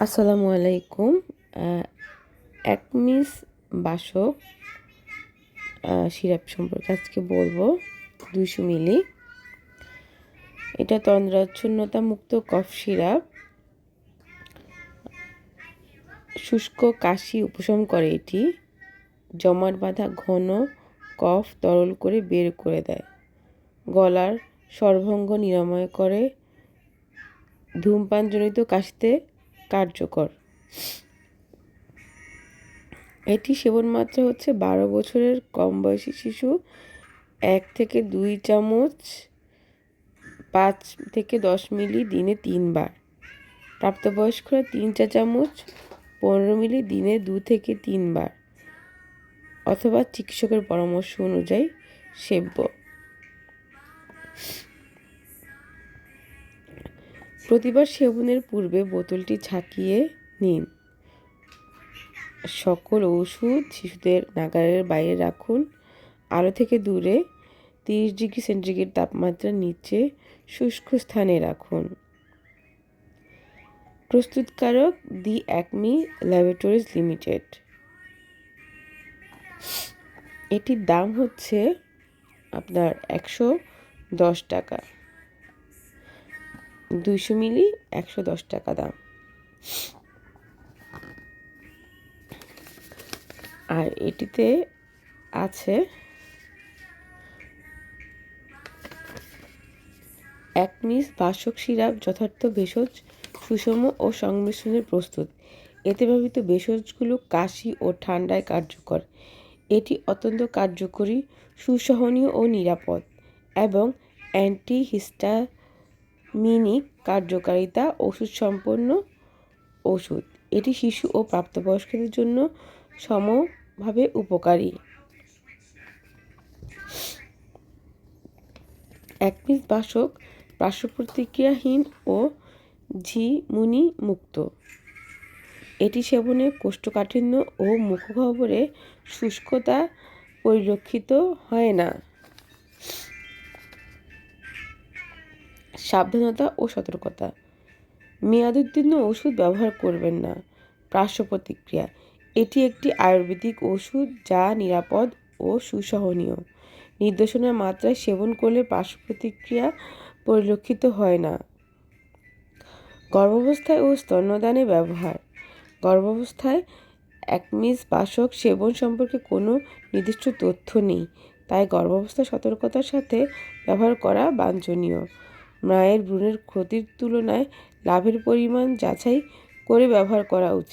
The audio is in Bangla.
আসসালামু আলাইকুম। অ্যাকমিস বাসক সিরাপ সম্পর্কে আজকে বলবো। 200 মিলি। এটা তন্দ্রাচ্ছন্নতা মুক্ত কফ সিরাপ। শুষ্ক কাশি উপশম করে এটি। জমাট বাঁধা ঘন কফ তরল করে বের করে দেয়। গলার স্বরভঙ্গ নিরাময় করে। ধূমপানজনিত কাশিতে কার্যকর। এটি সেবন মাত্রা হচ্ছে 12 বছরের কম বয়সী শিশু 1 থেকে 2 চামচ 5 থেকে 10 মিলি দিনে 3 বার। প্রাপ্তবয়স্করা 3-4 চামচ 15 মিলি দিনে 2 থেকে 3 বার অথবা চিকিৎসকের পরামর্শ অনুযায়ী সেব্য। প্রতিবার সেবনের পূর্বে বোতলটি ছাঁকিয়ে নিন। সকল ওষুধ শিশুদের নাগালের বাইরে রাখুন। আলো থেকে দূরে 30 ডিগ্রি সেন্টিগ্রেড তাপমাত্রার নিচে শুষ্ক স্থানে রাখুন। প্রস্তুতকারক দি অ্যাকমি ল্যাবরেটরিজ লিমিটেড। এটির দাম হচ্ছে আপনার 110 টাকা। 200 মিলি 110 টাকা দাম। আর এটিতে আছে অ্যাকমিস বাসক সিরাপ যথার্থ ভেষজ সুষম ও সংমিশ্রণে প্রস্তুত। এতে ব্যবহৃত ভেষজগুলো কাশি ও ঠান্ডায় কার্যকর। এটি অত্যন্ত কার্যকরী, সুসহনীয় ও নিরাপদ এবং অ্যান্টিহিস্টামিনিক কার্যকারিতা ওষুধ সম্পন্ন ওষুধ। এটি শিশু ও প্রাপ্তবয়স্কদের জন্য সমভাবে উপকারী। অ্যাকমিস বাসক পার্শ্বপ্রতিক্রিয়াহীন ও ঝিমুনি মুক্ত। এটি সেবনে কোষ্ঠকাঠিন্য ও মুখগহ্বরে শুষ্কতা পরিলক্ষিত হয় না। সাবধানতা ও সতর্কতা। মেয়াদোত্তীর্ণ ওষুধ ব্যবহার করবেন না। পার্শ্বপ্রতিক্রিয়া। এটি একটি আয়ুর্বেদিক ওষুধ যা নিরাপদ ও সুসহনীয়। নির্দেশনার মাত্রায় সেবন করলে পার্শ্বপ্রতিক্রিয়া পরিলক্ষিত হয় না। গর্ভাবস্থায় ও স্তন্যদানে ব্যবহার। গর্ভাবস্থায় অ্যাকমিস বাসক সেবন সম্পর্কে কোনো নির্দিষ্ট তথ্য নেই, তাই গর্ভাবস্থায় সতর্কতার সাথে ব্যবহার করা বাঞ্ছনীয়। মায়ের ভ্রূণের ক্ষতির তুলনায় লাভের পরিমাণ যাচাই করে ব্যবহার করা উচিত।